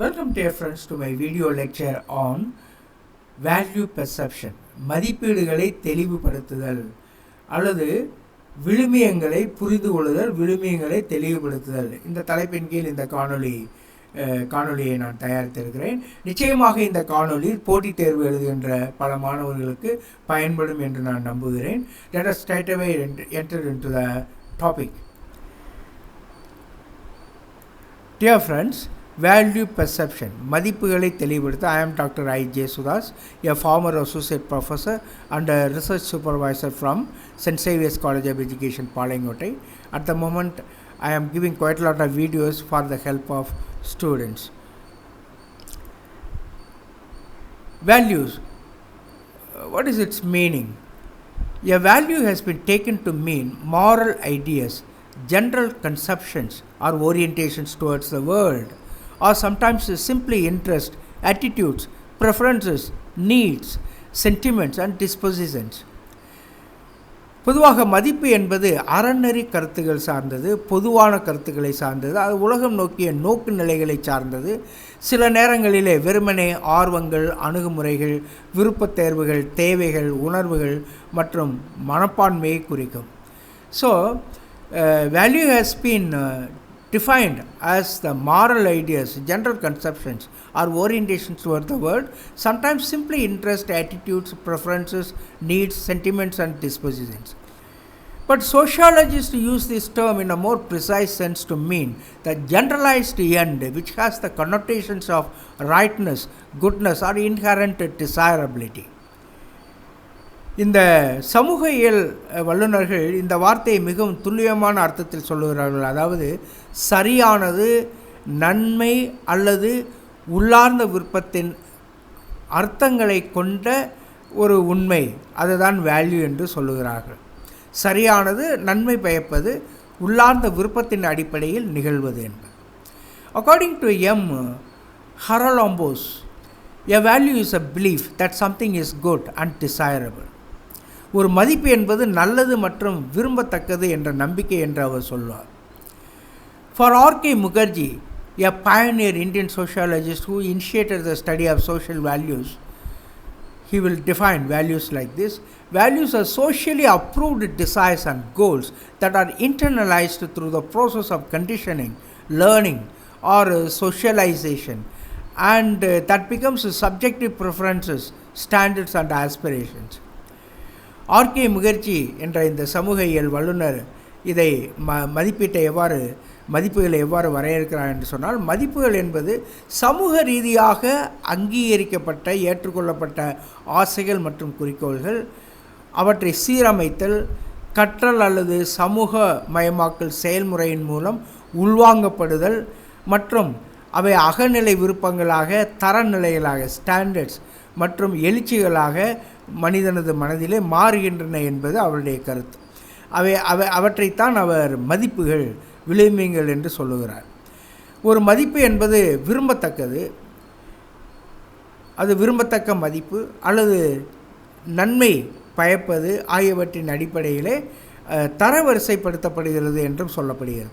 Welcome dear friends to my video lecture on value perception. மதிப்பீடுகளை தெளிவுபடுத்துதல் அல்லது விழுமியங்களை புரிந்து கொள்ளுதல், விழுமியங்களை தெளிவுபடுத்துதல். இந்த தலைப்பின் கீழ் இந்த காணொளியை நான் தயாரித்திருக்கிறேன். நிச்சயமாக இந்த காணொளி போட்டித் தேர்வு எழுதுகின்ற பல மாணவர்களுக்கு பயன்படும் என்று நான் நம்புகிறேன். Let us straight away enter into the topic. Dear friends, value perception, மதிப்புகளை தெளிவுபடுத்த. I am Dr.I.JESU DOSS, a former associate professor and a research supervisor from St.Xavier's College of Education, Palayamkotti. At the moment, I am giving quite a lot of videos for the help of students. Values, what is its meaning? A value has been taken to mean moral ideas, general conceptions or orientations towards the world, or sometimes simply interest, attitudes, preferences, needs, sentiments and dispositions. பொதுவாக மதிப்பு என்பது அறநெறி கருத்துக்கள் சார்ந்தது, பொதுவான கருத்துக்களை சார்ந்தது, அது உலகம் நோக்கிய நோக்கு நிலைகளை சார்ந்தது. சில நேரங்களிலே வெறுமனே ஆர்வங்கள், அணுகுமுறைகள், விருப்பத் தேர்வுகள், தேவைகள், உணர்வுகள் மற்றும் மனப்பான்மையை குறிக்கும். So value has been defined as the moral ideas, general conceptions or orientations toward the world, sometimes simply interest, attitudes, preferences, needs, sentiments and dispositions. But sociologists use this term in a more precise sense to mean the generalized end which has the connotations of rightness, goodness or inherent desirability. இந்த சமூகியல் வல்லுநர்கள் இந்த வார்த்தையை மிகவும் துல்லியமான அர்த்தத்தில் சொல்லுகிறார்கள். அதாவது சரியானது, நன்மை அல்லது உள்ளார்ந்த விருப்பத்தின் அர்த்தங்களை கொண்ட ஒரு உண்மை, அதுதான் வேல்யூ என்று சொல்லுகிறார்கள். சரியானது, நன்மை பயப்பது, உள்ளார்ந்த விருப்பத்தின் அடிப்படையில் நிகழ்வது என்பது. According to M.Ed., a value is a belief that something is good and desirable. ஒரு மதிப்பு என்பது நல்லது மற்றும் விரும்பத்தக்கது என்ற நம்பிக்கை என்று அவர் சொல்வார். For R.K. Mukherjee, a pioneer Indian sociologist who initiated the study of social values, he will define values like this. Values are socially approved desires and goals that are internalized through the process of conditioning, learning or socialization, and that becomes subjective preferences, standards and aspirations. RK Mukherjee என்ற இந்த சமூகியல் வல்லுநர் இதை மதிப்புகளை எவ்வாறு வரையறுக்கிறார் என்று சொன்னால், மதிப்புகள் என்பது சமூக ரீதியாக அங்கீகரிக்கப்பட்ட, ஏற்றுக்கொள்ளப்பட்ட ஆசைகள் மற்றும் குறிக்கோள்கள், அவற்றை சீரமைத்தல், கற்றல் அல்லது சமூக மயமாக்கல் செயல்முறையின் மூலம் உள்வாங்கப்படுதல் மற்றும் அவை அகநிலை விருப்பங்களாக, தரநிலைகளாக, ஸ்டாண்டர்ட்ஸ் மற்றும் எழுச்சிகளாக மனிதனது மனதிலே மாறுகின்றன என்பது அவருடைய கருத்து. அவற்றைத்தான் அவர் மதிப்புகள், விழுமியங்கள் என்று சொல்லுகிறார். ஒரு மதிப்பு என்பது விரும்பத்தக்கது, அது விரும்பத்தக்க மதிப்பு அல்லது நன்மை பயப்பது ஆகியவற்றின் அடிப்படையிலே தரவரிசைப்படுத்தப்படுகிறது என்றும் சொல்லப்படுகிறது.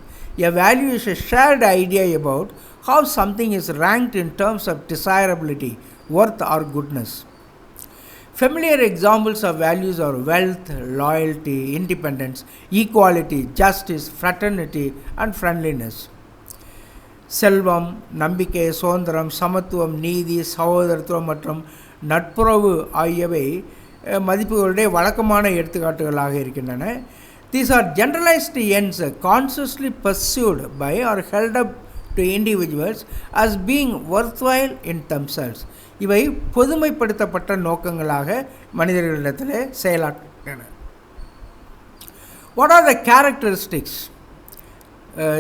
A value is a shared idea about how something is ranked in terms of desirability, worth or goodness. Familiar examples of values are wealth, loyalty, independence, equality, justice, fraternity and friendliness. செல்வம், நம்பிக்கை, சுதந்திரம், சமத்துவம், நீதி, சகோதரத்துவம் மற்றும் நட்புறவு ஆகியவை மதிப்புகளுடைய வழக்கமான எடுத்துக்காட்டுகளாக இருக்கின்றன. These are generalized ends consciously pursued by or held up to individuals as being worthwhile in themselves. இவை பொதுமைப்படுத்தப்பட்ட நோக்கங்களாக மனிதர்களிடத்தில் செயலாற்றுகின்றன. What are the characteristics?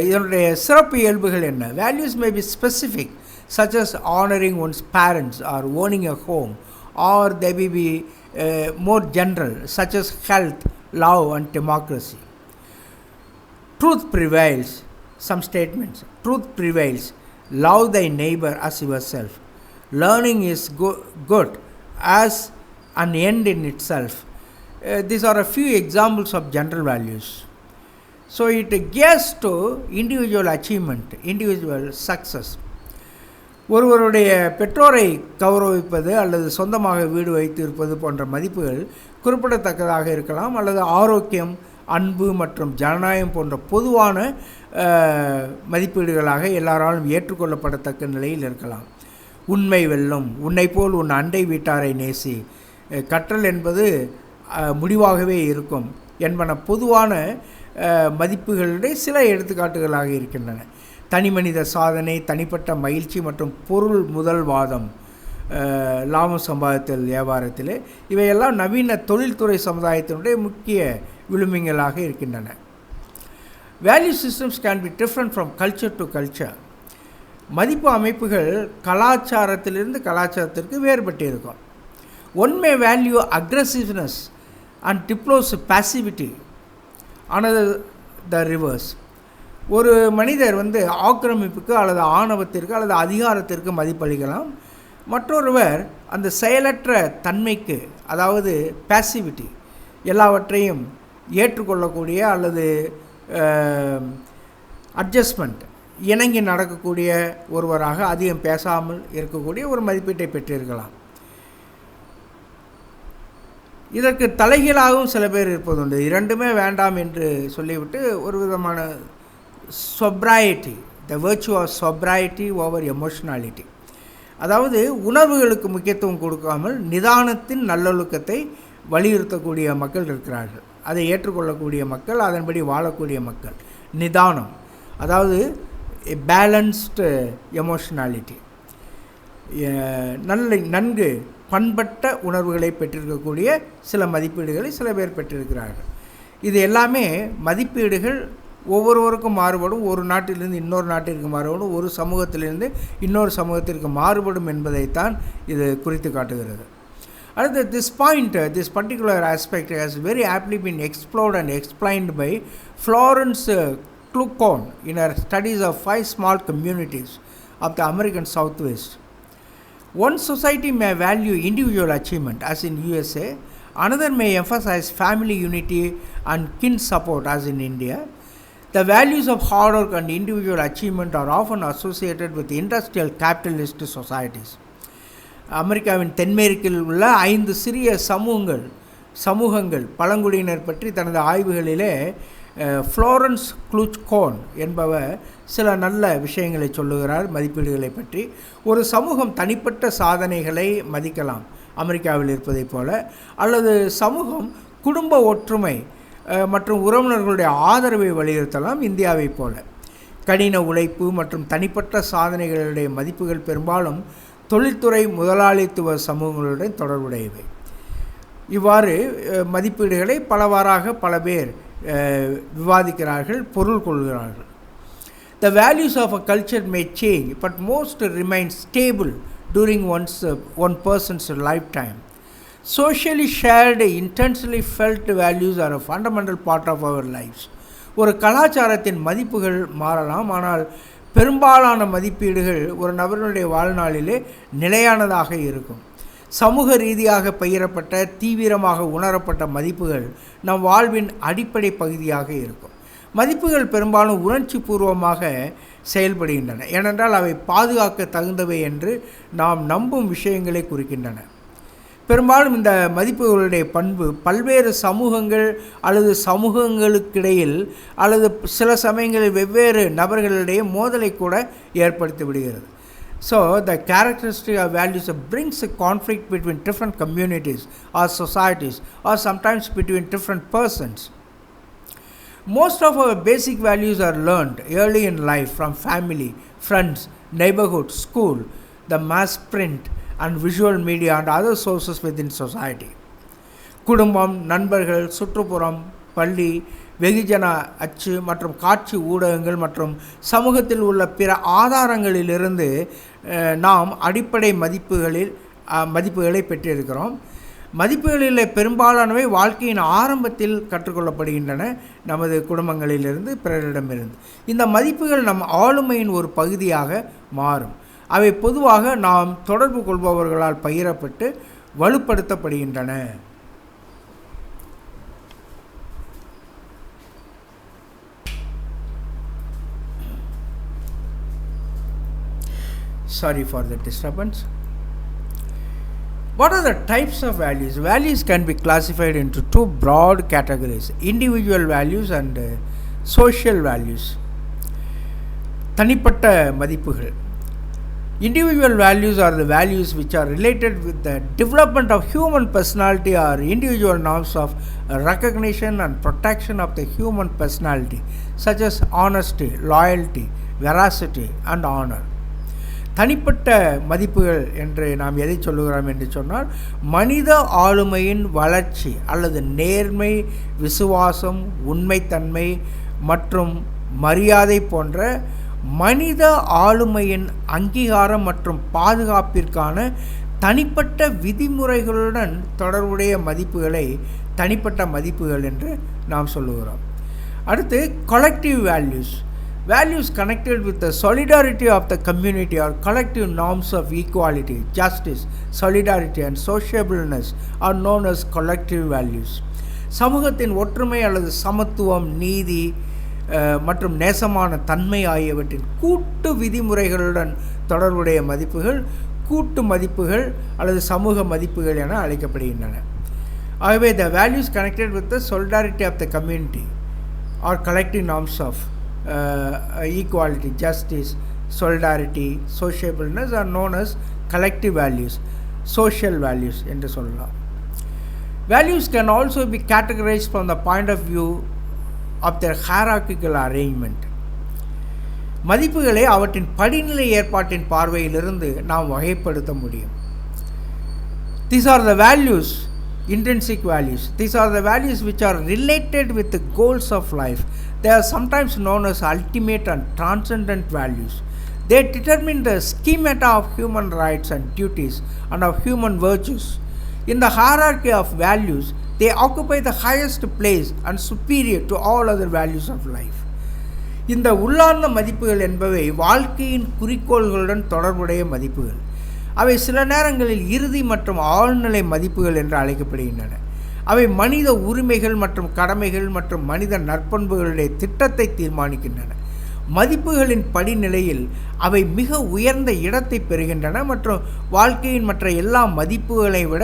இதனுடைய சிறப்பு இயல்புகள் என்ன? Values may be specific, such as honoring one's parents or owning a home, or they may be more general, such as health, love and democracy. Truth prevails. Some statements. Truth prevails. Love thy neighbor as yourself. Learning is good as an end in itself. These are a few examples of general values. So it gears to individual achievement, individual success. ஒருவருடைய பெற்றோரை கௌரவிப்பது அல்லது சொந்தமாக வீடு வைத்து இருப்பது போன்ற மதிப்புகள் குறிப்பிடத்தக்கதாக இருக்கலாம், அல்லது ஆரோக்கியம், அன்பு மற்றும் ஜனநாயகம் போன்ற பொதுவான மதிப்பீடுகளாக எல்லாராலும் ஏற்றுக்கொள்ளப்படத்தக்க நிலையில் இருக்கலாம். உண்மை வெல்லும், உன்னை போல் உன் அண்டை வீட்டாரை நேசி, கற்றல் என்பது முடிவாகவே இருக்கும் என்பன பொதுவான மதிப்புகளுடைய சில எடுத்துக்காட்டுகளாக இருக்கின்றன. தனிமனித சாதனை, தனிப்பட்ட மகிழ்ச்சி மற்றும் பொருள் முதல்வாதம், லாபம் சம்பாதித்தல் வியாபாரத்தில், இவையெல்லாம் நவீன தொழில்துறை சமுதாயத்தினுடைய முக்கிய விழுமியங்களாக இருக்கின்றன. Value systems can be different from culture to culture. மதிப்பு அமைப்புகள் கலாச்சாரத்திலிருந்து கலாச்சாரத்திற்கு வேறுபட்டு இருக்கும். One may value aggressiveness and deplores passivity, another the reverse. ஒரு மனிதர் ஆக்கிரமிப்புக்கு அல்லது ஆணவத்திற்கு அல்லது அதிகாரத்திற்கு மதிப்பளிக்கலாம். மற்றொருவர் அந்த செயலற்ற தன்மைக்கு, அதாவது பாசிவிட்டி, எல்லாவற்றையும் ஏற்றுக்கொள்ளக்கூடிய அல்லது அட்ஜஸ்ட்மெண்ட், இணங்கி நடக்கக்கூடிய ஒருவராக அதிகம் பேசாமல் இருக்கக்கூடிய ஒரு மதிப்பீட்டை பெற்றிருக்கலாம். இதற்கு தலைகீழாகவும் சில பேர் இருப்பதுண்டு. இரண்டுமே வேண்டாம் என்று சொல்லிவிட்டு ஒரு விதமான சொப்ராயிட்டி, த வெர்ச்சு ஆஃப் சொப்ராயிட்டி ஓவர் எமோஷனாலிட்டி, அதாவது உணர்வுகளுக்கு முக்கியத்துவம் கொடுக்காமல் நிதானத்தின் நல்லொழுக்கத்தை வலியுறுத்தக்கூடிய மக்கள் இருக்கிறார்கள். அதை ஏற்றுக்கொள்ளக்கூடிய மக்கள், அதன்படி வாழக்கூடிய மக்கள். நிதானம், அதாவது பேலன்ஸ்டு எமோஷனாலிட்டி, நன்கு பண்பட்ட உணர்வுகளை பெற்றிருக்கக்கூடிய சில மதிப்பீடுகளை சில பேர் பெற்றிருக்கிறார்கள். இது எல்லாமே மதிப்பீடுகள் ஒவ்வொருவருக்கும் மாறுபடும். ஒரு நாட்டிலிருந்து இன்னொரு நாட்டிற்கு மாறுபடும், ஒரு சமூகத்திலிருந்து இன்னொரு சமூகத்திற்கு மாறுபடும் என்பதைத்தான் இது குறித்து காட்டுகிறது. அடுத்து, this particular aspect has very aptly been explored and explained by Florence Kluckhohn in her studies of 5 small communities of the American Southwest. One society may value individual achievement, as in USA. Another may emphasize family unity and kin support, as in India. The values of hard work and individual achievement are often associated with industrial capitalist societies. அமெரிக்காவின் தென்மேற்கில் உள்ள 5 சிறிய சமூகங்கள் பழங்குடியினர் பற்றி தனது ஆய்வுகளிலே Florence க்ளூச்கோன் என்பவர் சில நல்ல விஷயங்களை சொல்லுகிறார். மதிப்பீடுகளை பற்றி, ஒரு சமூகம் தனிப்பட்ட சாதனைகளை மதிக்கலாம் அமெரிக்காவில் இருப்பதைப் போல, அல்லது சமூகம் குடும்ப ஒற்றுமை மற்றும் உறவினர்களுடைய ஆதரவை வலியுறுத்தலாம் இந்தியாவைப் போல. கடின உழைப்பு மற்றும் தனிப்பட்ட சாதனைகளுடைய மதிப்புகள் பெரும்பாலும் தொழில்துறை முதலாளித்துவ சமூகங்களுடன் தொடர்புடையவை. இவ்வாறு மதிப்பீடுகளை பலவாறாக பல பேர் விவாதிக்கிறார்கள், பொருள் கொள்கிறார்கள். The values of a culture may change, but most remain stable during one person's lifetime. Socially shared, intensely felt values are a fundamental part of our lives. ஒரு கலாச்சாரத்தின் மதிப்புகள் மாறலாம், ஆனால் பெரும்பாலான மதிப்பீடுகள் ஒரு நபருடைய வாழ்நாளிலே நிலையானதாக இருக்கும். சமூக ரீதியாக பகிரப்பட்ட, தீவிரமாக உணரப்பட்ட மதிப்புகள் நம் வாழ்வின் அடிப்படை பகுதியாக இருக்கும். மதிப்புகள் பெரும்பாலும் உணர்ச்சி பூர்வமாக செயல்படுகின்றன, ஏனென்றால் அவை பாதுகாக்க தகுந்தவை என்று நாம் நம்பும் விஷயங்களை குறிக்கின்றன. பெரும்பாலும் இந்த மதிப்புகளுடைய பண்பு பல்வேறு சமூகங்கள் அல்லது சமூகங்களுக்கிடையில் அல்லது சில சமயங்களில் வெவ்வேறு நபர்களிடையே மோதலை கூட ஏற்படுத்தி விடுகிறது. So, the characteristic of values brings a conflict between different communities or societies, or sometimes between different persons. Most of our basic values are learned early in life from family, friends, neighborhood, school, the mass print and visual media and other sources within society. குடும்பம், நண்பர்கள், சுற்றுப்புறம், பள்ளி, வெகுஜன அச்சு மற்றும் காட்சி ஊடகங்கள் மற்றும் சமூகத்தில் உள்ள பிற ஆதாரங்களிலிருந்து நாம் அடிப்படை மதிப்புகளை பெற்றிருக்கிறோம். மதிப்புகளில் பெரும்பாலானவை வாழ்க்கையின் ஆரம்பத்தில் கற்றுக்கொள்ளப்படுகின்றன, நமது குடும்பங்களிலிருந்து, பிறரிடமிருந்து. இந்த மதிப்புகள் நம் ஆளுமையின் ஒரு பகுதியாக மாறும். அவை பொதுவாக நாம் தொடர்பு கொள்பவர்களால் பகிரப்பட்டு வலுப்படுத்தப்படுகின்றன. Sorry for the disturbance. What are the types of values? Values can be classified into two broad categories: individual values and social values. தனிப்பட்ட மதிப்புகள். Individual values are the values which are related with the development of human personality or individual norms of recognition and protection of the human personality, such as honesty, loyalty, veracity and honor. தனிப்பட்ட மதிப்புகள் என்று நாம் எதை சொல்லுகிறோம் என்று சொன்னால், மனித ஆளுமையின் வளர்ச்சி அல்லது நேர்மை, விசுவாசம், உண்மைத்தன்மை மற்றும் மரியாதை போன்ற மனித ஆளுமையின் அங்கீகாரம் மற்றும் பாதுகாப்பிற்கான தனிப்பட்ட விதிமுறைகளுடன் தொடர்புடைய மதிப்புகளை தனிப்பட்ட மதிப்புகள் என்று நாம் சொல்லுகிறோம். அடுத்து collective values. Values connected with the solidarity of the community or collective norms of equality, justice, solidarity and sociableness are known as collective values. சமூகத்தின் ஒற்றுமை அல்லது சமத்துவம், நீதி மற்றும் நேசமான தன்மை ஆகியவற்றின் கூட்டு விதிமுறைகளுடன் தொடர்புடைய மதிப்புகள் கூட்டு மதிப்புகள் அல்லது சமூக மதிப்புகள் என அழைக்கப்படுகின்றன. ஆகவே the values connected with the solidarity of the community or collective norms of equality, justice, solidarity, sociableness are known as collective values, social values என்று சொல்லலாம். Values can also be categorized from the point of view of their hierarchical arrangement. மதிப்புகளை அவற்றின் படிநிலை ஏற்பாட்டின் பார்வையிலிருந்து நாம் வகைப்படுத்த முடியும். These are the values, intrinsic values. These are the values which are related with the goals of life. They are sometimes known as ultimate and transcendent values. They determine the schemata of human rights and duties and of human virtues. In the hierarchy of values, they occupy the highest place and superior to all other values of life. இந்த உள்ளார்ந்த மதிப்புகள் என்பவை வாழ்க்கையின் குறிக்கோள்களுடன் தொடர்புடைய மதிப்புகள். அவை சில நேரங்களில் இறுதி மற்றும் ஆழ்நிலை மதிப்புகள் என்று அழைக்கப்படுகின்றன. அவை மனித உரிமைகள் மற்றும் கடமைகள் மற்றும் மனித நற்பண்புகளுடைய திட்டத்தை தீர்மானிக்கின்றன. மதிப்புகளின் படிநிலையில் அவை மிக உயர்ந்த இடத்தை பெறுகின்றன மற்றும் வாழ்க்கையின் மற்ற எல்லா மதிப்புகளை விட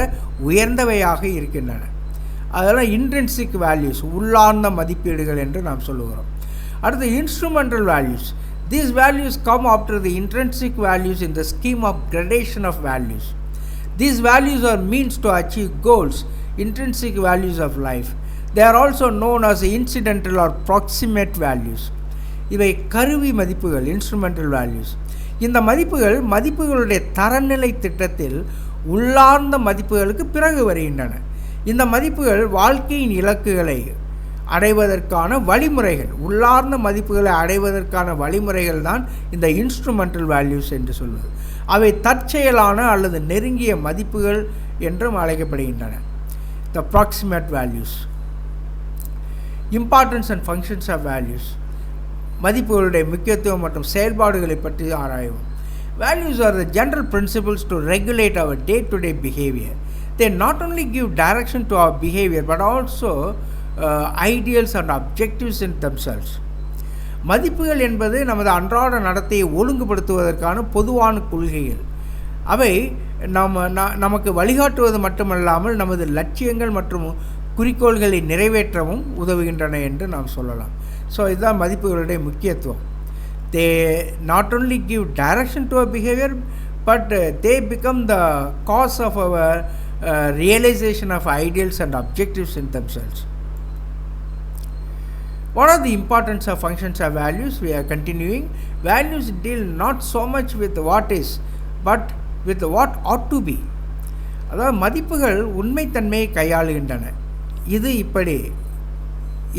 உயர்ந்தவையாக இருக்கின்றன. அதெல்லாம் இன்ட்ரின்சிக் வேல்யூஸ், உள்ளார்ந்த மதிப்பீடுகள் என்று நாம் சொல்லுகிறோம். அடுத்து instrumental values. These values come after the intrinsic values in the scheme of gradation of values. These values are means to achieve goals, intrinsic values of life. They are also known as incidental or proximate values. இவை கருவி மதிப்புகள், instrumental values. இந்த மதிப்புகள் மதிப்புகளுடைய தரநிலை திட்டத்தில் உள்ளார்ந்த மதிப்புகளுக்கு பிறகு வருகின்றன. இந்த மதிப்புகள் வாழ்க்கையின் இலக்குகளை அடைவதற்கான வழிமுறைகள், உள்ளார்ந்த மதிப்புகளை அடைவதற்கான வழிமுறைகள் தான் இந்த இன்ஸ்ட்ருமெண்டல் வேல்யூஸ் என்று சொல்வது. அவை தற்செயலான அல்லது நெருங்கிய மதிப்புகள் என்றும் அழைக்கப்படுகின்றன. The proximate values. Importance and functions of values. மதிப்புகளுடைய முக்கியத்துவம் மற்றும் செயல்பாடுகளை பற்றி ஆராய்வோம். Values are the general principles to regulate our day-to-day behavior. They not only give direction to our behavior but also ideals and objectives in themselves. மதிப்புகள் என்பது நமது அன்றாட நடத்தையை ஒழுங்குபடுத்துவதற்கான பொதுவான கொள்கைகள். அவை நமக்கு வழிகாட்டுவது மட்டுமல்லாமல் நமது லட்சியங்கள் மற்றும் குறிக்கோள்களை நிறைவேற்றவும் உதவுகின்றன என்று நாம் சொல்லலாம். ஸோ இதுதான் மதிப்புகளுடைய முக்கியத்துவம். They not only give direction to our behavior but they become the cause of our realization of ideals and objectives in themselves. What are the importance of functions of values? We are continuing. Values deal not so much with what is but with what ought to be. அதாவது மதிப்புகள் உண்மைத்தன்மையை கையாளுகின்றன. இது இப்படி,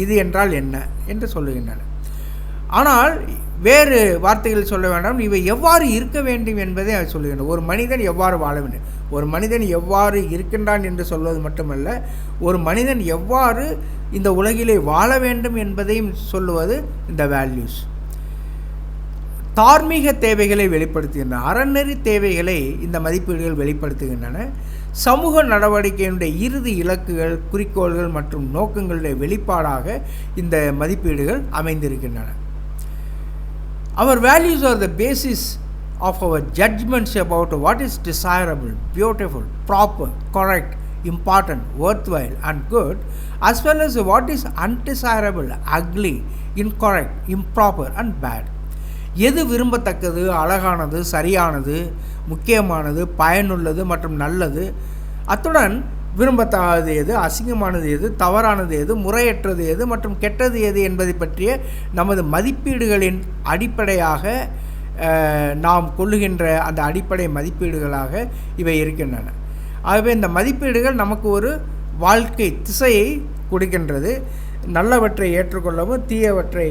இது என்றால் என்ன என்று சொல்லுகின்றன. ஆனால் வேறு வார்த்தைகள் சொல்ல வேண்டாம், இவை எவ்வாறு இருக்க வேண்டும் என்பதை அது சொல்லுகின்றன. ஒரு மனிதன் எவ்வாறு வாழ வேண்டும், ஒரு மனிதன் எவ்வாறு இருக்கின்றான் என்று சொல்வது மட்டுமல்ல, ஒரு மனிதன் எவ்வாறு இந்த உலகிலே வாழ வேண்டும் என்பதையும் சொல்லுவது இந்த வேல்யூஸ். தார்மீக தேவைகளை வெளிப்படுத்துகின்றன. அறநெறி தேவைகளை இந்த மதிப்பீடுகள் வெளிப்படுத்துகின்றன. சமூக நடவடிக்கையினுடைய இறுதி இலக்குகள், குறிக்கோள்கள் மற்றும் நோக்கங்களுடைய வெளிப்பாடாக இந்த மதிப்பீடுகள் அமைந்திருக்கின்றன. Our values are the basis of our judgments about what is desirable, beautiful, proper, correct, important, worthwhile and good, as well as what is undesirable, ugly, incorrect, improper and bad. எது விரும்பத்தக்கது, அழகானது, சரியானது, முக்கியமானது, பயனுள்ளது மற்றும் நல்லது, அத்துடன் விரும்பத்தகாதது எது, அசிங்கமானது எது, தவறானது எது, முறையற்றது எது மற்றும் கெட்டது எது என்பதை பற்றிய நமது மதிப்பீடுகளின் அடிப்படையாக நாம் கொள்ளுகின்ற அந்த அடிப்படை மதிப்பீடுகளாக இவை இருக்கின்றன. ஆகவே இந்த மதிப்பீடுகள் நமக்கு ஒரு வாழ்க்கை திசையை கொடுக்கின்றது. நல்லவற்றை ஏற்றுக்கொள்ளவும் தீயவற்றை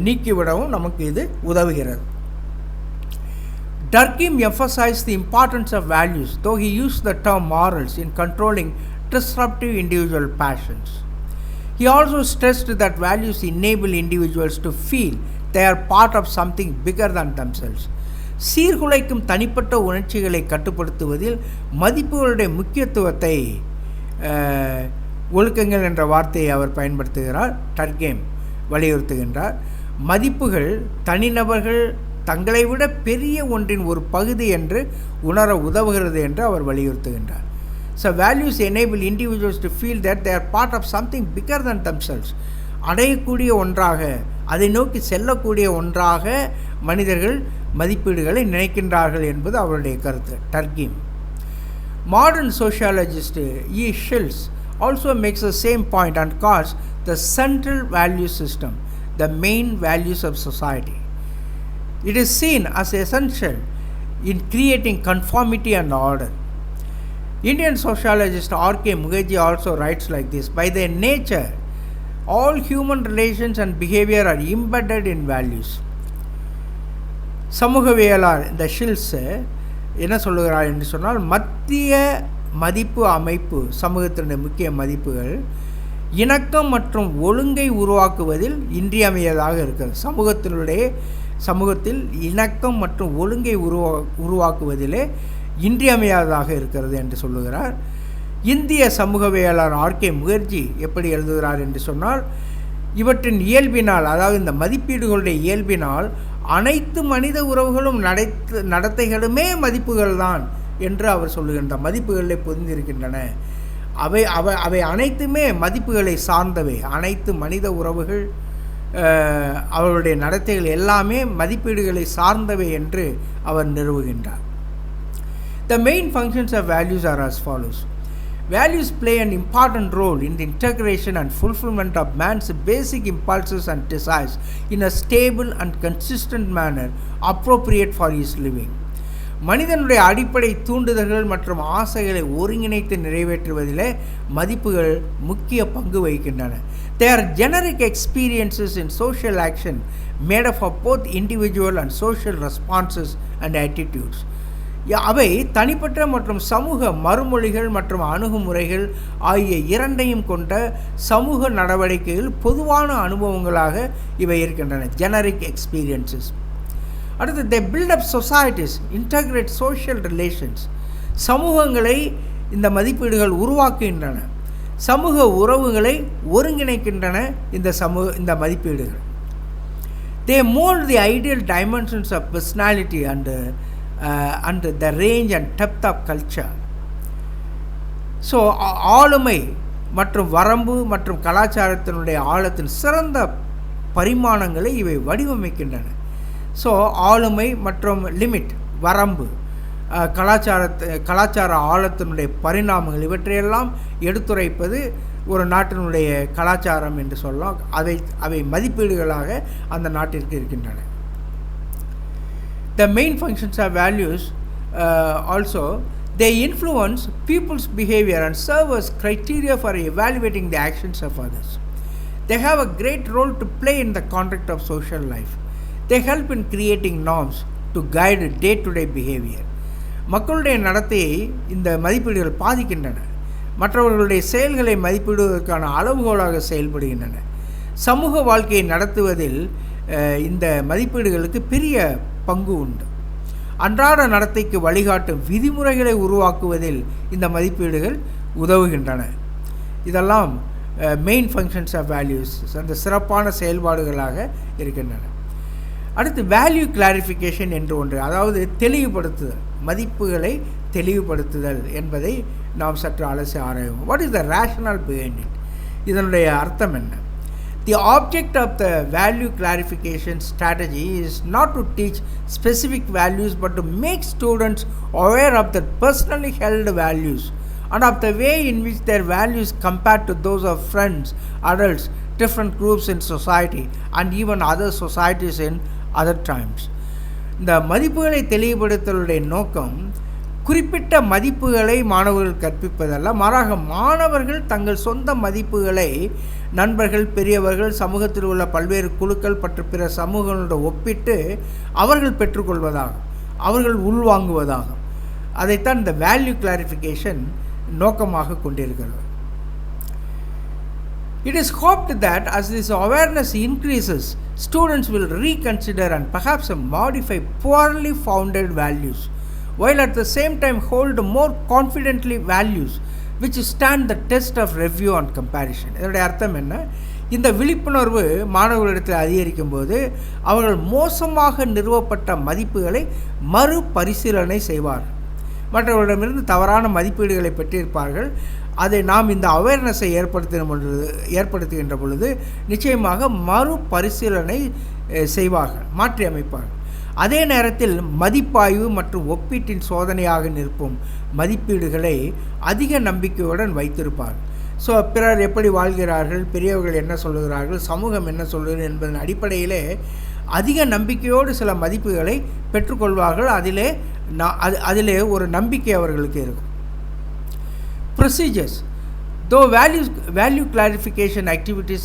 நீக்கிவிடவும் நமக்கு இது உதவுகிறது. Durkheim emphasized the importance of values, though he used the term morals in controlling disruptive individual passions. He also stressed that values enable individuals to feel they are part of something bigger than themselves. சீர்குலைக்கும் தனிப்பட்ட உணர்ச்சிகளை கட்டுப்படுத்துவதில் மதிப்புகளுடைய முக்கியத்துவத்தை ஒழுக்கங்கள் என்ற வார்த்தையை அவர் பயன்படுத்துகிறார். டர்கெய்ம் வலியுறுத்துகின்றார். மதிப்புகள் தனிநபர்கள் தங்களை விட பெரிய ஒன்றின் ஒரு பகுதி என்று உணர உதவுகிறது என்று அவர் வலியுறுத்துகின்றார். So values enable individuals to feel that they are part of something bigger than themselves. அடையக்கூடிய ஒன்றாக, அதை நோக்கி செல்லக்கூடிய ஒன்றாக மனிதர்கள் மதிப்பீடுகளை நினைக்கின்றார்கள் என்பது அவருடைய கருத்து. டர்கீம். Modern sociologist E. Schills also makes the same point and calls the central value system the main values of society. It is seen as essential in creating conformity and order. Indian sociologist R.K. Mukherjee also writes like this: by their nature, all human relations and behavior are embedded in values. சமூகவியலாளர் இந்த ஷில்ஸ் என்ன சொல்லுகிறார் என்று சொன்னால், மத்திய மதிப்பு அமைப்பு சமூகத்தினுடைய முக்கிய மதிப்புகள் இணக்கம் மற்றும் ஒழுங்கை உருவாக்குவதில் இன்றியமையாததாக இருக்கிறது. சமூகத்தில் இணக்கம் மற்றும் ஒழுங்கை உருவாக்குவதிலே இன்றியமையாததாக இருக்கிறது என்று சொல்லுகிறார். இந்திய சமூகவியலாளர் R.K. முகர்ஜி எப்படி எழுதுகிறார் என்று சொன்னால், இவற்றின் இயல்பினால், அதாவது இந்த மதிப்பீடுகளுடைய இயல்பினால் அனைத்து மனித உறவுகளும் நடத்தைகளுமே மதிப்புகள் தான் என்று அவர் சொல்லுகின்றார். மதிப்புகளிலே பொதிந்திருக்கின்றன. அவை அனைத்துமே மதிப்புகளை சார்ந்தவை. அனைத்து மனித உறவுகள், அவர்களுடைய நடத்தைகள் எல்லாமே மதிப்பீடுகளை சார்ந்தவை என்று அவர் நிறுவுகின்றார். The main functions of values are as follows. Values play an important role in the integration and fulfillment of man's basic impulses and desires in a stable and consistent manner appropriate for his living. மனிதனுடைய அடிப்படை தூண்டுதல்கள் மற்றும் ஆசைகளை ஒருங்கிணைத்து நிறைவேற்றுவதிலே மதிப்புகள் முக்கிய பங்கு வகிக்கின்றன. They are generic experiences in social action made up of both individual and social responses and attitudes. அவை தனிப்பட்ட மற்றும் சமூக மறுமொழிகள் மற்றும் அணுகுமுறைகள் ஆகிய இரண்டையும் கொண்ட சமூக நடவடிக்கைகள் பொதுவான அனுபவங்களாக இவை இருக்கின்றன. Generic experiences. அடுத்து, they build up societies, integrate social relations. சமூகங்களை இந்த மதிப்பீடுகள் உருவாக்குகின்றன. சமூக உறவுகளை ஒருங்கிணைக்கின்றன இந்த மதிப்பீடுகள். They mold the ideal dimensions of personality and the range and depth of culture. So ஆளுமை மற்றும் வரம்பு மற்றும் கலாச்சாரத்தினுடைய ஆழத்தின் சிறந்த பரிமாணங்களை இவை வடிவமைக்கின்றன. ஸோ ஆளுமை மற்றும் லிமிட், வரம்பு, கலாச்சார ஆழத்தினுடைய பரிணாமங்கள் இவற்றையெல்லாம் எடுத்துரைப்பது ஒரு நாட்டினுடைய கலாச்சாரம் என்று சொல்லலாம். அவை மதிப்பீடுகளாக அந்த நாட்டிற்கு இருக்கின்றன. The main functions of values also, they influence people's behavior and serve as criteria for evaluating the actions of others. They have a great role to play in the conduct of social life. They help in creating norms to guide day-to-day behavior. மக்களுடைய நடத்தையை இந்த மதிப்பீடுகள் பாதிக்கின்றன. மற்றவர்களுடைய செயல்களை மதிப்பிடுவதற்கான அளவுகோலாக செயல்படுகின்றன. சமூக வாழ்க்கையை நடத்துவதில் இந்த மதிப்பீடுகளுக்கு பெரிய பங்கு உண்டு. அன்றாட நடத்தைக்கு வழிகாட்டும் விதிமுறைகளை உருவாக்குவதில் இந்த மதிப்பீடுகள் உதவுகின்றன. இதெல்லாம் மெயின் ஃபங்க்ஷன்ஸ் ஆஃப் வேல்யூஸ், அந்த சிறப்பான செயல்பாடுகளாக இருக்கின்றன. அடுத்து வேல்யூ கிளாரிஃபிகேஷன் என்று ஒன்று, அதாவது தெளிவுபடுத்துதல், மதிப்புகளை தெளிவுபடுத்துதல் என்பதை நாம் சற்று அலசி ஆராய்வோம். What is the rational behind it? இதனுடைய அர்த்தம் என்ன? The object of the value clarification strategy is not to teach specific values but to make students aware of their personally held values and of the way in which their values compare to those of friends, adults, different groups in society and even other societies in other times. இந்த மதிப்புகளை தெளிவுபடுத்தலுடைய நோக்கம் குறிப்பிட்ட மதிப்புகளை மாணவர்கள் கற்பிப்பதல்ல, மாறாக மாணவர்கள் தங்கள் சொந்த மதிப்புகளை நண்பர்கள், பெரியவர்கள், சமூகத்தில் உள்ள பல்வேறு குழுக்கள் மற்றும் பிற சமூகங்களோடு ஒப்பிட்டு அவர்கள் பெற்றுக்கொள்வதாகும், அவர்கள் உள்வாங்குவதாகும். அதைத்தான் இந்த வேல்யூ கிளாரிஃபிகேஷன் நோக்கமாக கொண்டிருக்கிறது. It is hoped that as this awareness increases, students will reconsider and perhaps modify poorly founded values, while at the same time hold more confidently values which stand the test of review and comparison. இதனுடைய அர்த்தம் என்ன? இந்த விழிப்புணர்வு மாணவர்களிடத்தில் அதிகரிக்கும் போது அவர்கள் மோசமாக நிறுவப்பட்ட மதிப்புகளை மறுபரிசீலனை செய்வார்கள். மற்றவர்களிடமிருந்து தவறான மதிப்பீடுகளை பெற்றிருப்பார்கள். அதை நாம் இந்த அவேர்னஸை ஏற்படுத்துகின்ற பொழுது நிச்சயமாக மறுபரிசீலனை செய்வார்கள், மாற்றி அமைப்பார்கள். அதே நேரத்தில் மதிப்பாய்வு மற்றும் ஒப்பீட்டின் சோதனையாக நிற்பும் மதிப்பீடுகளை அதிக நம்பிக்கையுடன் வைத்திருப்பார்கள். ஸோ பிறர் எப்படி வாழ்கிறார்கள், பெரியவர்கள் என்ன சொல்லுகிறார்கள், சமூகம் என்ன சொல்கிறது என்பதன் அடிப்படையிலே அதிக நம்பிக்கையோடு சில மதிப்புகளை பெற்றுக்கொள்வார்கள். அதிலே ஒரு நம்பிக்கை அவர்களுக்கு இருக்கும். Procedures. Though value clarification activities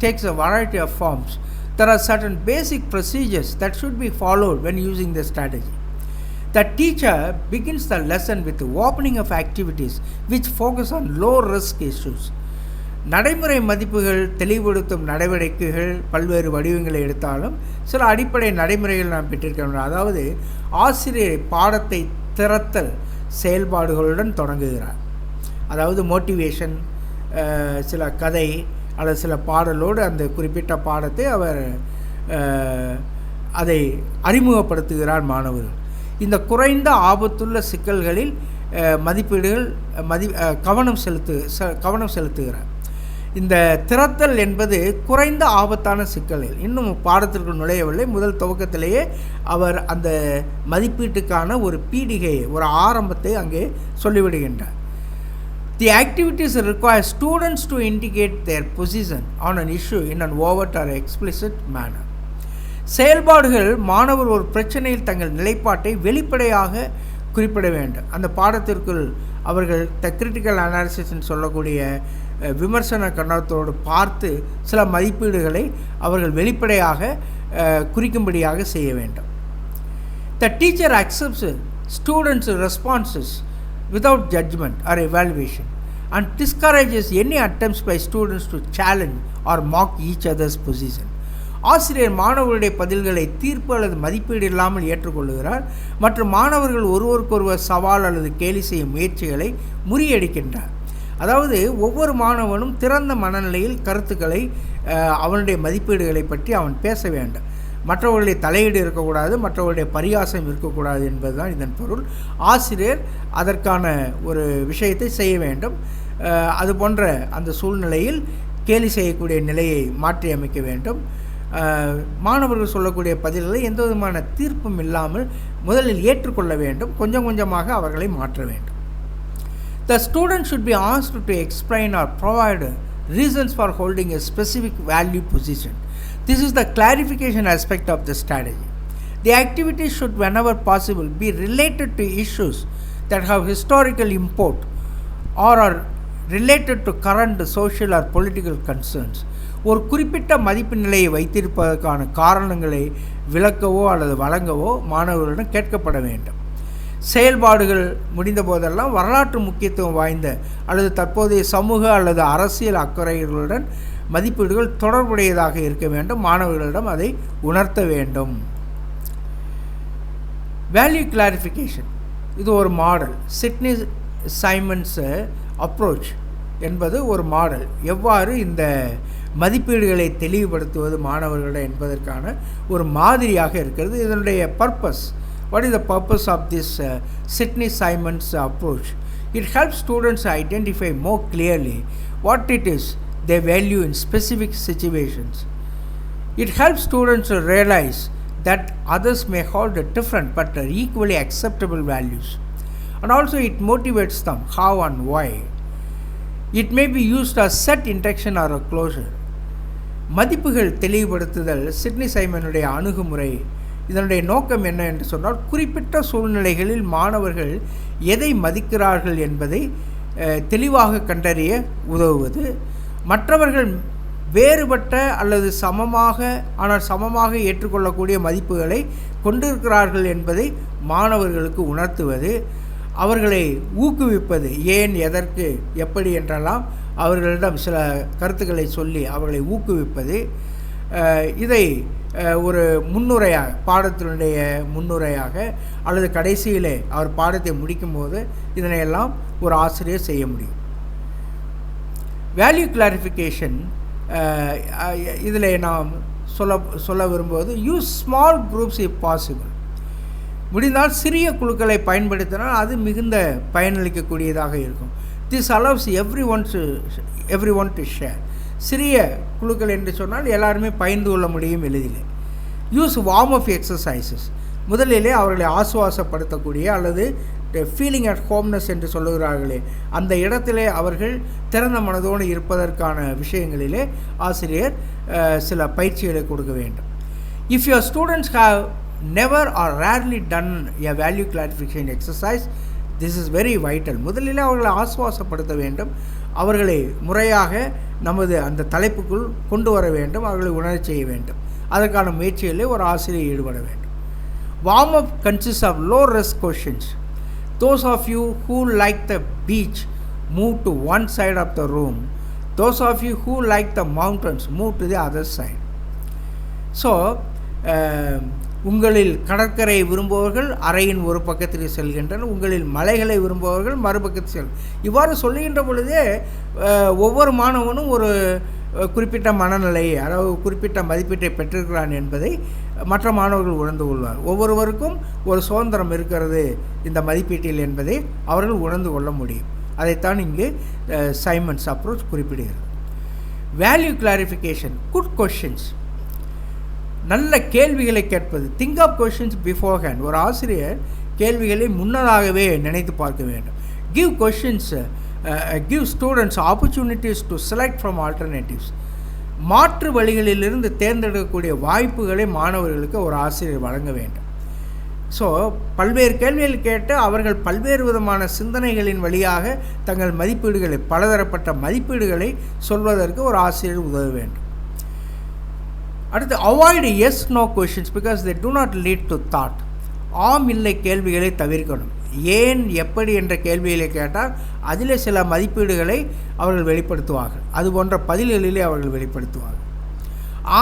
takes a variety of forms, there are certain basic procedures that should be followed when using the strategy. The teacher begins the lesson with the opening of activities which focus on low-risk issues. நடைமுறை மதிப்புகள் தெளிவுபடுத்தும் நடவடிக்கைகள் பல்வேறு வடிவங்களை எடுத்தாலும் சில அடிப்படை நடைமுறைகள் நாம் பெற்றிருக்கிறோம். அதாவது ஆசிரியர் பாடத்தை திறத்தல் செயல்பாடுகளுடன் தொடங்குகிறார். அதாவது மோட்டிவேஷன், சில கதை அல்லது சில பாடலோடு அந்த குறிப்பிட்ட பாடத்தை அவர் அதை அறிமுகப்படுத்துகிறார் மாணவர்கள். இந்த குறைந்த ஆபத்துள்ள சிக்கல்களில் மதிப்பீடுகள் கவனம் செலுத்துகிறார். இந்த திறத்தல் என்பது குறைந்த ஆபத்தான சிக்கல்கள், இன்னும் பாடத்திற்கு நுழையவில்லை, முதல் துவக்கத்திலேயே அவர் அந்த மதிப்பீட்டுக்கான ஒரு பீடிகையை, ஒரு ஆரம்பத்தை அங்கே சொல்லிவிடுகின்றார். The activities require students to indicate their position on an issue in an overt or explicit manner. செயல்பாடுகள் மாணவர் ஒரு பிரச்சனையில் தங்கள் நிலைப்பாட்டை வெளிப்படையாக குறிப்பிட வேண்டும். அந்த பாடத்திற்குள் அவர்கள் கிரிட்டிக்கல் அனாலிசிஸ் சொல்லக்கூடிய விமர்சன கண்ணோட்டத்தோடு பார்த்து சில மதிப்பீடுகளை அவர்கள் வெளிப்படையாக குறிக்கும்படியாக செய்ய வேண்டும். The teacher accepts students' responses without judgment or evaluation and discourages any attempts by students to challenge or mock each other's position. ஆசிரியர் மாணவர்களுடைய பதில்களை தீர்ப்பு அல்லது மதிப்பீடு இல்லாமல் ஏற்றுக்கொள்கிறார் மற்றும் மாணவர்கள் ஒருவருக்கொருவர் சவால் அல்லது கேலி செய்யும் முயற்சிகளை முறியடிக்கின்றார். அதாவது ஒவ்வொரு மாணவனும் திறந்த மனநிலையில் கருத்துக்களை, அவனுடைய மதிப்பீடுகளை பற்றி அவன் பேச வேண்டும். மற்றவர்களுடைய தலையீடு இருக்கக்கூடாது, மற்றவர்களுடைய பரிகாசம் இருக்கக்கூடாது என்பதுதான் இதன் பொருள். ஆசிரியர் அதற்கான ஒரு விஷயத்தை செய்ய வேண்டும். அது போன்ற அந்த சூழ்நிலையில் கேலி செய்யக்கூடிய நிலையை மாற்றி அமைக்க வேண்டும். மாணவர்கள் சொல்லக்கூடிய பதில்களை எந்த விதமான தீர்ப்பும் இல்லாமல் முதலில் ஏற்றுக்கொள்ள வேண்டும். கொஞ்சம் கொஞ்சமாக அவர்களை மாற்ற வேண்டும். The student should be asked to explain or provide reasons for holding a specific value position. This is the clarification aspect of the strategy. The activities should, whenever possible, be related to issues that have historical import or are related to current social or political concerns. ஒரு குறிப்பிட்ட மதிப்பு நிலையை வைத்திருப்பதற்கான காரணங்களை விளக்கவோ அல்லது வழங்கவோ மாணவர்களிடம் கேட்கப்பட வேண்டும். செயல்பாடுகள் முடிந்த போதெல்லாம் வரலாற்று முக்கியத்துவம் வாய்ந்த அல்லது தற்போதைய சமூக அல்லது அரசியல் அக்கறைகளுடன் மதிப்பீடுகள் தொடர்புடையதாக இருக்க வேண்டும். மாணவர்களிடம் அதை உணர்த்த வேண்டும். வேல்யூ கிளாரிஃபிகேஷன் இது ஒரு மாடல். சிட்னி சைமன்ஸ் அப்ரோச் என்பது ஒரு மாடல். எவ்வாறு இந்த மதிப்பீடுகளை தெளிவுபடுத்துவது மாணவர்களிடம் என்பதற்கான ஒரு மாதிரியாக இருக்கிறது. இதனுடைய purpose, what is the purpose of this Sidney-Simons approach? It helps students identify more clearly what it is they value in specific situations. It helps students to realize that others may hold different but equally acceptable values. And also it motivates them how and why. It may be used as set intention or a closure. மதிப்புகள் தெளிவுபடுத்துதல் சிட்னி-சைமனுடைய அணுகுமுறை. இதனுடைய நோக்கம் என்ன என்று சொன்னால், குறிப்பிட்ட சூழ்நிலைகளில் மாணவர்கள் எதை மதிக்கிறார்கள் என்பதை தெளிவாக கண்டறிய உதவுவது, மற்றவர்கள் வேறுபட்ட அல்லது சமமாக ஏற்றுக்கொள்ளக்கூடிய மதிப்புகளை கொண்டிருக்கிறார்கள் என்பதை மாணவர்களுக்கு உணர்த்துவது, அவர்களை ஊக்குவிப்பது, ஏன், எதற்கு, எப்படி என்றெல்லாம் அவர்களிடம் சில கருத்துக்களை சொல்லி அவர்களை ஊக்குவிப்பது. இதை ஒரு முன்னுரையாக, பாடத்தினுடைய முன்னுரையாக அல்லது கடைசியிலே அவர் பாடத்தை முடிக்கும்போது இதனையெல்லாம் ஒரு ஆசிரியர் செய்ய முடியும். வேல்யூ கிளாரிஃபிகேஷன், இதில் நாம் சொல்ல விரும்புவது, use small groups if possible. முடிந்தால் சிறிய குழுக்களை பயன்படுத்தினால் அது மிகுந்த பயனளிக்கக்கூடியதாக இருக்கும். This allows every one to share. சிறிய குழுக்கள் என்று சொன்னால் எல்லாருமே பகிர்ந்து கொள்ள முடியும் எளிதில். Use warm up exercises. முதலிலே அவர்களை ஆசுவாசப்படுத்தக்கூடிய அல்லது ஃபீலிங் அட் ஹோம்னஸ் என்று சொல்லுகிறார்களே, அந்த இடத்திலே அவர்கள் திறந்த மனதோடு இருப்பதற்கான விஷயங்களிலே ஆசிரியர் சில பயிற்சிகளை கொடுக்க வேண்டும். If your students have never or rarely done a value clarification exercise, this is very vital. முதலில் அவர்களை ஆசுவாசப்படுத்த வேண்டும், அவர்களை முறையாக நமது அந்த தலைப்புக்குள் கொண்டு வர வேண்டும், அவர்களை உணரச் செய்ய வேண்டும். அதற்கான முயற்சிகளில் ஒரு ஆசிரியர் ஈடுபட வேண்டும். warm up consists of low risk questions. Those of you who like the beach, move to one side of the room. Those of you who like the mountains, move to the other side. So உங்களில் கடற்கரை விரும்புபவர்கள் அறையின் ஒரு பக்கத்திற்கு செல்கின்றனர், உங்களில் மலைகளை விரும்புபவர்கள் மறுபக்கத்தில் செல். இவ்வாறு சொல்லுகின்ற பொழுதே ஒவ்வொரு மாணவனும் ஒரு குறிப்பிட்ட மனநிலையை, அதாவது குறிப்பிட்ட மதிப்பீட்டை பெற்றிருக்கிறான் என்பதை மற்ற மாணவர்கள் உணர்ந்து கொள்வார். ஒவ்வொருவருக்கும் ஒரு சுதந்திரம் இருக்கிறது இந்த மதிப்பீட்டில் என்பதை அவர்கள் உணர்ந்து கொள்ள முடியும். அதைத்தான் இங்கு சைமன்ஸ் அப்ரோச் குறிப்பிடுகிறது. வேல்யூ கிளாரிஃபிகேஷன், குட் கொஷின்ஸ், நல்ல கேள்விகளை கேட்பது. Think of questions beforehand. ஒரு ஆசிரியர் கேள்விகளை முன்னதாகவே நினைத்து பார்க்க வேண்டும். Give students opportunities to select from alternatives. மாற்று வழிகளிலிருந்து தேர்ந்தெடுக்கக்கூடிய வாய்ப்புகளை மாணவர்களுக்கு ஒரு ஆசிரியர் வழங்க வேண்டும். ஸோ பல்வேறு கேள்விகள் கேட்டு அவர்கள் பல்வேறு விதமான சிந்தனைகளின் வழியாக தங்கள் மதிப்பீடுகளை, பலதரப்பட்ட மதிப்பீடுகளை சொல்வதற்கு ஒரு ஆசிரியர் உதவ வேண்டும். அடுத்து, avoid yes no questions because they do not lead to thought. ஆம் இல்லை கேள்விகளை தவிர்க்கணும். ஏன், எப்படி என்ற கேள்விகளை கேட்டால் அதிலே சில மதிப்பீடுகளை அவர்கள் வெளிப்படுத்துவார்கள், அது போன்ற பதில்களிலே அவர்கள் வெளிப்படுத்துவார்கள்.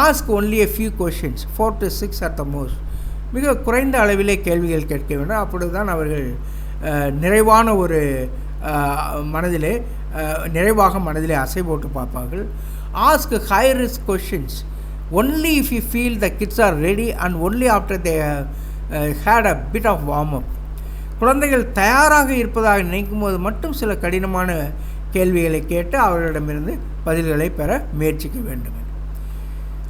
Ask only a few questions, 4 to 6 at the most. மிக குறைந்த அளவிலே கேள்விகள் கேட்க வேண்டும். அப்பொழுது தான் அவர்கள் நிறைவான ஒரு நிறைவாக மனதிலே அசை போட்டு பார்ப்பார்கள். Ask high risk questions only if you feel the kids are ready and only after they had a bit of warm up. குழந்தைகள் தயாராக இருப்பதாக நினைக்கும் போது மட்டும் சில கடினமான கேள்விகளை கேட்டு அவர்களிடமிருந்து பதில்களை பெற முயற்சிக்க வேண்டும்.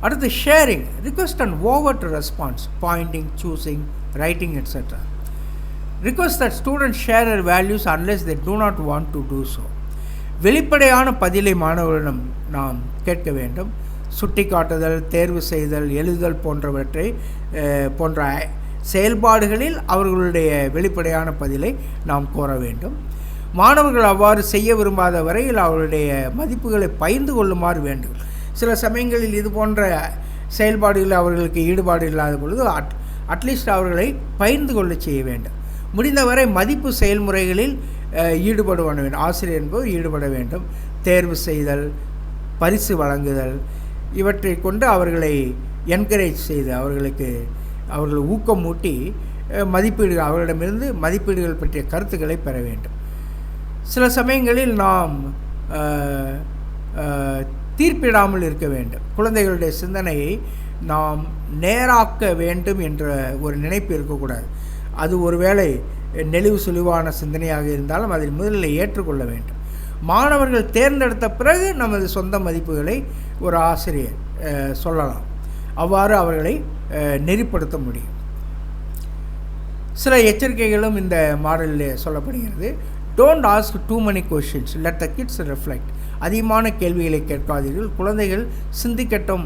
அடுத்து, sharing, request and overt response, pointing, choosing, writing etcetera. Request that students share their values unless they do not want to do so. வெளிப்படையான பதிலை மாணவர்களிடம் நாம் கேட்க வேண்டும். சுட்டி காட்டுதல், தேர்வு செய்தல், எழுதுதல் போன்ற செயல்பாடுகளில் அவர்களுடைய வெளிப்படையான பதிலை நாம் கோர வேண்டும். மாணவர்கள் அவ்வாறு செய்ய விரும்பாத வரையில் அவர்களுடைய மதிப்புகளை பகிர்ந்து கொள்ளுமாறு வேண்டும். சில சமயங்களில் இது போன்ற செயல்பாடுகளில் அவர்களுக்கு ஈடுபாடு இல்லாத பொழுது அட்லீஸ்ட் அவர்களை பகிர்ந்து கொள்ள செய்ய வேண்டும். முடிந்தவரை மதிப்பு செயல்முறைகளில் ஈடுபட வேண்டும். ஆசிரியர் என்பது ஈடுபட வேண்டும். தேர்வு செய்தல், பரிசு வழங்குதல், இவற்றை கொண்டு அவர்களை என்கரேஜ் செய்து அவர்களை ஊக்கமூட்டி மதிப்பீடுகள், அவர்களிடமிருந்து மதிப்பீடுகள் பற்றிய கருத்துக்களை பெற வேண்டும். சில சமயங்களில் நாம் தீர்ப்பிடாமல் இருக்க வேண்டும். குழந்தைகளுடைய சிந்தனையை நாம் நேராக்க வேண்டும் என்ற ஒரு நினைப்பு இருக்கக்கூடாது. அது ஒருவேளை நெளிவு சுழிவான சிந்தனையாக இருந்தாலும் அதில் முதலில் ஏற்றுக்கொள்ள வேண்டும். மாணவர்கள் தேர்ந்தெடுத்த பிறகு நமது சொந்த மதிப்புகளை ஒரு ஆசிரியர் சொல்லலாம். அவ்வாறு அவர்களை நெறிப்படுத்த முடியும். சில எச்சரிக்கைகளும் இந்த மாடலில் சொல்லப்படுகிறது. Don't ask too many questions, let the kids reflect. அதிகமான கேள்விகளை கேட்காதீர்கள், குழந்தைகள் சிந்திக்கட்டும்.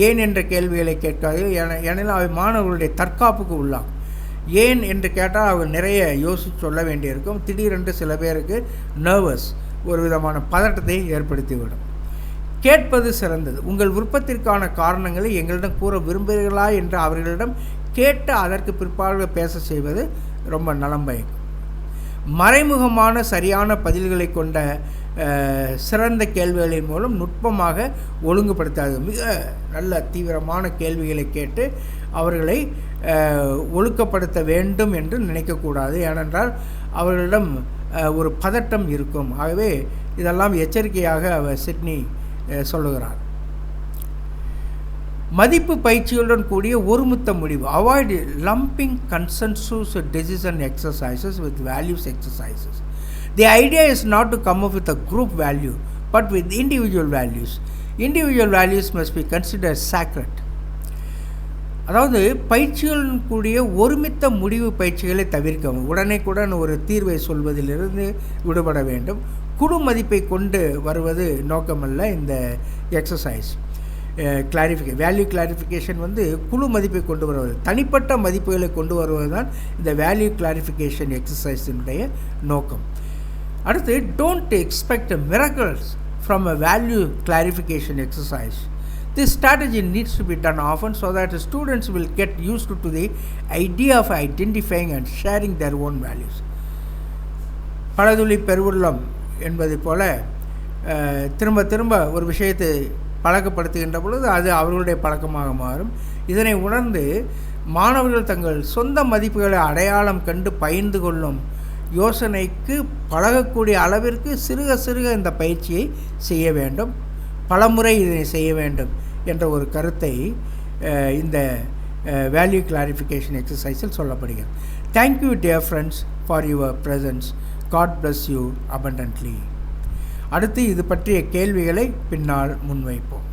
ஏன் என்ற கேள்விகளை கேட்காதீர்கள், ஏனெனில் அவை மாணவர்களுடைய தற்காப்புக்கு உள்ளாகும். ஏன் என்று கேட்டால் அவர் நிறைய யோசித்து சொல்ல வேண்டியிருக்கும். திடீரென்று சில பேருக்கு நர்வஸ், ஒரு விதமான பதட்டத்தை ஏற்படுத்திவிடும். கேட்பது சிறந்தது. உங்கள் விருப்பத்திற்கான காரணங்களை எங்களிடம் கூற விரும்புகிறீர்களா என்று அவர்களிடம் கேட்டு அதற்கு பிற்பாடு பேச செய்வது ரொம்ப நலம் பயக்கும். மறைமுகமான சரியான பதில்களை கொண்ட சிறந்த கேள்விகளின் மூலம் நுட்பமாக ஒழுங்குபடுத்தாது. மிக நல்ல தீவிரமான கேள்விகளை கேட்டு அவர்களை ஒழுக்கப்படுத்த வேண்டும் என்று நினைக்கக்கூடாது. ஏனென்றால் அவர்களிடம் ஒரு பதட்டம் இருக்கும். ஆகவே இதெல்லாம் எச்சரிக்கையாக அவர் சிட்னி சொல்லுகிறார். மதிப்பு பயிற்சியுடன் கூடிய ஒருமித்த முடிவு. Avoid lumping consensus decision exercises with values exercises. The idea is not to come up with a group value but with individual values. Individual values must be consider sacred. அதாவது பயிற்சிகளுடன் கூடிய ஒருமித்த முடிவு பயிற்சிகளை தவிர்க்கவும். உடனேக்குடன் ஒரு தீர்வை சொல்வதிலிருந்து விடுபட வேண்டும். குழு மதிப்பை கொண்டு வருவது நோக்கமல்ல இந்த எக்ஸசைஸ். வேல்யூ கிளாரிஃபிகேஷன் குழு மதிப்பை கொண்டு வருவது, தனிப்பட்ட மதிப்புகளை கொண்டு வருவது தான் இந்த வேல்யூ கிளாரிஃபிகேஷன் எக்ஸசைஸினுடைய நோக்கம். அடுத்து, don't expect miracles from a value clarification exercise. This strategy needs to be done often so that the students will get used to the idea of identifying and sharing their own values. பழதுளி பெருவுள்ளம் என்பதை போல திரும்ப திரும்ப ஒரு விஷயத்தை பழக்கப்படுத்துகின்ற பொழுது அது அவர்களுடைய பழக்கமாக மாறும். இதனை உணர்ந்து மாணவர்கள் தங்கள் சொந்த மதிப்புகளை அடையாளம் கண்டு பகிர்ந்து கொள்ளும் யோசனைக்கு பழகக்கூடிய அளவிற்கு சிறுக சிறுக இந்த பயிற்சியை செய்ய வேண்டும். பலமுறை இதனை செய்ய வேண்டும் என்ற ஒரு கருத்தை இந்த வேல்யூ கிளாரிஃபிகேஷன் எக்ஸசைஸில் சொல்லப்படுகிறது. Thank you dear friends for your presence. God bless you abundantly. அடுத்து இது பற்றிய கேள்விகளை பின்னால் முன்வைப்போம்.